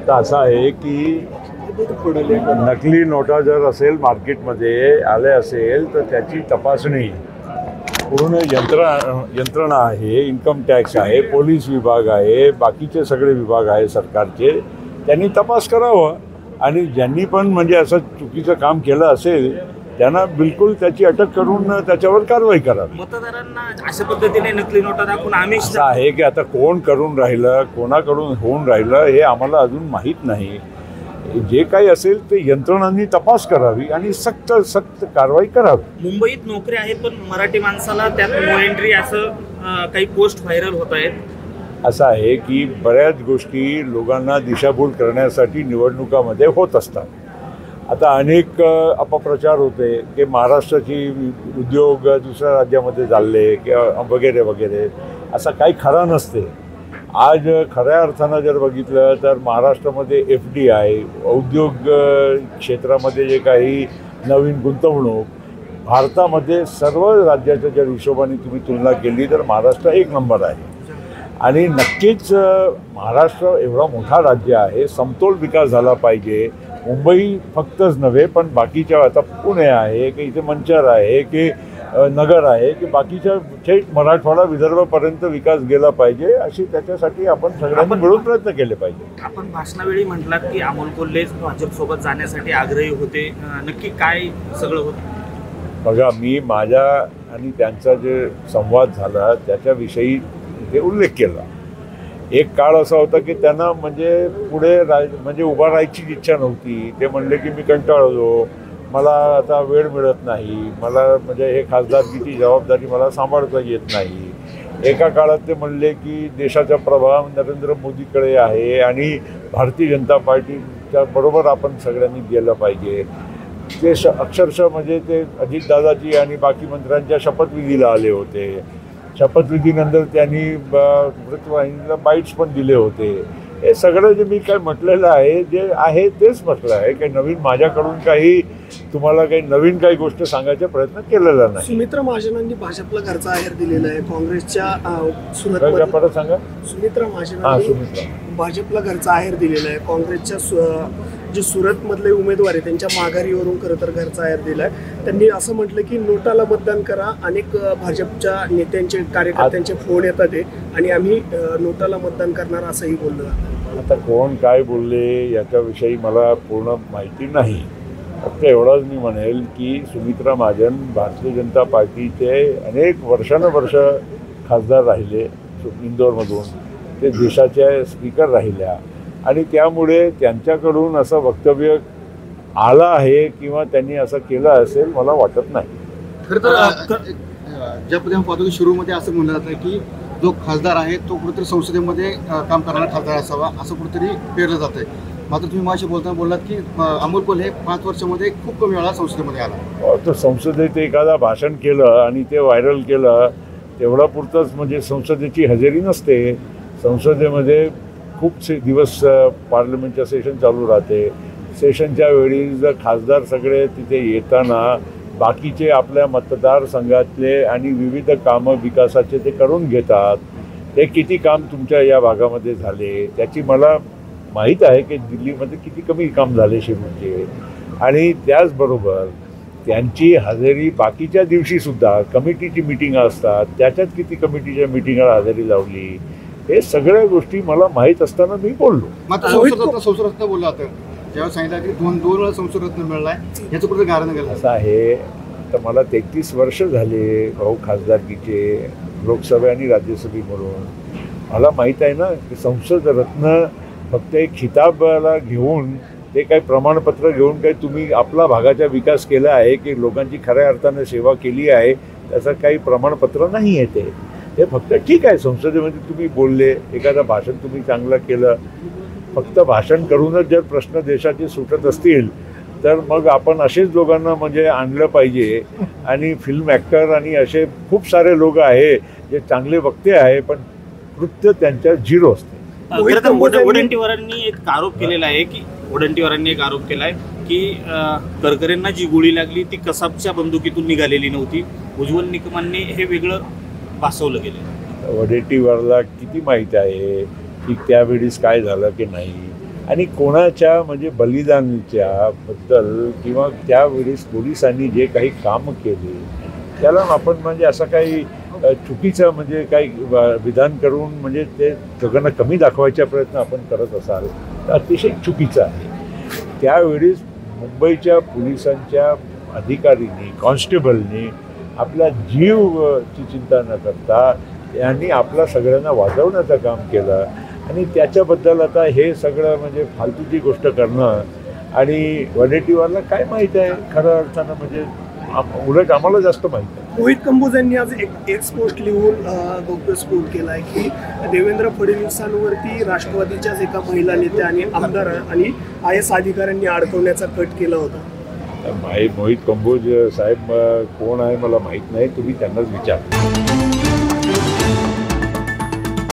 आता असं आहे की नकली नोटा जर असेल मार्केटमध्ये आले असेल तर त्याची तपासणी पूर्ण यंत्रणा आहे, इन्कम टॅक्स आहे, पोलीस विभाग आहे, बाकीचे सगळे विभाग आहे सरकारचे, त्यांनी तपास करावा आणि ज्यांनी पण म्हणजे असं चुकीचं काम केलं असेल त्यांना बिलकुल त्याची अटक करून त्याच्यावर कारवाई करावी. मतदारांना अशा पद्धतीने नकली नोटा दाखवून आम्ही असं आहे की आता कोण करून राहिलं, कोणाकडून होऊन राहिलं हे आम्हाला अजून माहीत नाही. जे काही असेल ते यंत्रणांनी तपास करावी आणि सक्त कारवाई करावी. मुंबईत नोकऱ्या आहेत पण मराठी माणसाला त्यात नो एंट्री असं काही पोस्ट व्हायरल होत आहेत. असं आहे की बऱ्याच गोष्टी लोकांना दिशाभूल करण्यासाठी निवडणुकामध्ये होत असतात. आता अनेक अपप्रचार होते की महाराष्ट्राची उद्योग दुसऱ्या राज्यामध्ये चालले किंवा वगैरे वगैरे. असं काही खरं नसते. आज खऱ्या अर्थानं जर बघितलं तर महाराष्ट्रामध्ये FDI उद्योग क्षेत्रामध्ये जे काही नवीन गुंतवणूक भारतामध्ये सर्व राज्याच्या जर हिशोबाने तुम्ही तुलना केली तर महाराष्ट्र एक नंबर आहे. आणि नक्कीच महाराष्ट्र एवढा मोठा राज्य आहे, समतोल विकास झाला पाहिजे. मुंबई फक्तच नव्हे पण बाकीच्या आता पुणे आहे की इथे मंचर आहे की नगर आहे की बाकीच्या थेट मराठवाडा विदर्भपर्यंत विकास गेला पाहिजे अशी त्याच्यासाठी आपण सगळ्यांनी मिळून प्रयत्न केले पाहिजे. आपण भाषणावेळी म्हटलात की अमोल कोल्हे भाजपसोबत जाण्यासाठी आग्रही होते, नक्की काय सगळं होतं? बघा, मी माझा आणि त्यांचा जे संवाद झाला त्याच्याविषयी ते उल्लेख केला. एक काळ असा होता की त्यांना म्हणजे पुढे म्हणजे उभा राहायची इच्छा नव्हती. ते म्हणले की मी कंटाळलो, मला आता वेळ मिळत नाही, मला म्हणजे हे खासदारकीची जबाबदारी मला सांभाळता येत नाही. एका काळात ते म्हणले की देशाचा प्रभाव नरेंद्र मोदीकडे आहे आणि भारतीय जनता पार्टीच्या बरोबर आपण सगळ्यांनी गेलं पाहिजे. ते अक्षरशः म्हणजे ते अजितदादाजी आणि बाकी मंत्र्यांच्या शपथविधीला आले होते. शपथविधीनंतर त्यांनी वृत्तवाहिनीला बाईट्स पण दिले होते. हे सगळं जे मी काय म्हटलेलं आहे जे आहे तेच म्हटलं आहे. काही नवीन माझ्याकडून काही तुम्हाला काही नवीन काही गोष्ट सांगायचा प्रयत्न केलेला नाही. सुमित्रा महाजनांनी भाजपला घरचा आहेर दिलेला आहे. काँग्रेसच्या परत सांगा. सुमित्रा महाजनांनी भाजपला घरचा आहेर दिलेला आहे. काँग्रेसच्या जे सुरतमधले उमेदवार आहे त्यांच्या माघारीवरून खरं तर घरचा आहेर दिला आहे. त्यांनी असं म्हटलं की नोटाला मतदान करा. अनेक भाजपच्या नेत्यांचे कार्यकर्त्यांचे फोन येतात ते आणि आम्ही नोटाला मतदान करणार असंही बोललं. आता कोण काय बोलले याच्याविषयी मला पूर्ण माहिती नाही. फक्त एवढंच मी म्हणेल की सुमित्रा महाजन भारतीय जनता पार्टीचे अनेक वर्षानुवर्ष खासदार राहिले इंदोरमधून. ते देशाच्या स्पीकर राहिल्या आणि त्यामुळे त्यांच्याकडून असं वक्तव्य आलं आहे किंवा त्यांनी असं केलं असेल मला वाटत नाही. खरं तर ज्या पद्धतीने पाहतो की सुरूमध्ये असं म्हणलं जातं की जो खासदार आहे तो कुठेतरी संसदेमध्ये काम करणारा खासदार असावा असं कुठेतरी पेरलं जातं आहे. मात्र तुम्ही माझ्याशी बोलताना बोललात की अमोल कोल्हे 5 वर्षामध्ये खूप कमी वेळा संसदेमध्ये आला. तर संसदेत एखादा भाषण केलं आणि ते व्हायरल केलं तेवढा पुरतंच म्हणजे संसदेची हजेरी नसते. संसदेमध्ये खूपसे दिवस पार्लमेंटचं सेशन चालू राहते. सेशनच्या वेळी जर खासदार सगळे तिथे येताना बाकीचे आपल्या मतदारसंघातले आणि विविध कामं विकासाचे ते करून घेतात. ते किती काम तुमच्या या भागामध्ये झाले त्याची मला माहीत आहे की दिल्लीमध्ये किती कमी काम झाले शिरूरचे. आणि त्याचबरोबर त्यांची हजेरी बाकीच्या दिवशीसुद्धा कमिटीची मिटिंग असतात त्याच्यात किती कमिटीच्या मिटिंगला हजेरी लावली हे सगळ्या गोष्टी मला माहीत असताना मी बोललो. मात्र संसदरत्न बोलला होता जेव्हा सांगितलं की दोन वेळा संसदरत्न मिळालाय याचं कुठे कारण केलं असं आहे. तर मला 33 वर्ष झाले भाऊ खासदारकीचे लोकसभा आणि राज्यसभे म्हणून. मला माहीत आहे ना की संसदरत्न फक्त एक खिताबाला घेऊन ते काही प्रमाणपत्र घेऊन काही तुम्ही आपला भागाचा विकास केला आहे की लोकांची खऱ्या अर्थानं सेवा केली आहे त्याचं काही प्रमाणपत्र नाही आहे. ते फक्त ठीक आहे संसदेमध्ये तुम्ही बोलले एखादं भाषण तुम्ही चांगलं केलं. फक्त भाषण करूनच जर प्रश्न देशाचे सुटत असतील तर मग आपण असेच लोकांना म्हणजे आणलं पाहिजे. आणि फिल्म ॲक्टर आणि असे खूप सारे लोक आहे जे चांगले वक्ते आहे पण कृत्य त्यांच्या झिरो असते. वडंटीवारांनी एक आरोप केलेला आहे की गडकरींना जी गोळी लागली ती कसाबच्या बंदुकीतून निघालेली नव्हती. उज्ज्वल निकमांनी हे वेगळं भासवलं गेलं. वडेट्टीवारला किती माहीत आहे की त्यावेळीस काय झालं की नाही. आणि कोणाच्या म्हणजे बलिदानाच्या बद्दल किंवा त्यावेळेस पोलिसांनी जे काही काम केले त्याला आपण म्हणजे असं काही चुकीचं म्हणजे काही विधान करून म्हणजे ते जगांना कमी दाखवायचा प्रयत्न आपण करत असाल तर अतिशय चुकीचं आहे. त्यावेळेस मुंबईच्या पोलिसांच्या अधिकाऱ्यांनी कॉन्स्टेबलनी आपला जीवची चिंता न करता त्यांनी आपला सगळ्यांना वाचवण्याचं काम केलं आणि त्याच्याबद्दल आता हे सगळं म्हणजे फालतूची गोष्ट करणं आणि वडेट्टीवारला काय माहीत आहे खऱ्या अर्थानं म्हणजे उलट आम्हाला जास्त माहीत आहे. मोहित कंबोज यांनी आज एक पोस्ट लिहून गौप्यस्फोट केला आहे की देवेंद्र फडणवीसांवरती राष्ट्रवादीच्याच एका महिला नेत्या आणि आमदार आणि IAS अधिकाऱ्यांनी अडकवण्याचा कट केला होता. मोहित कंबोज साहेब कोण आहे मला माहीत नाही, तुम्ही त्यांनाच विचार.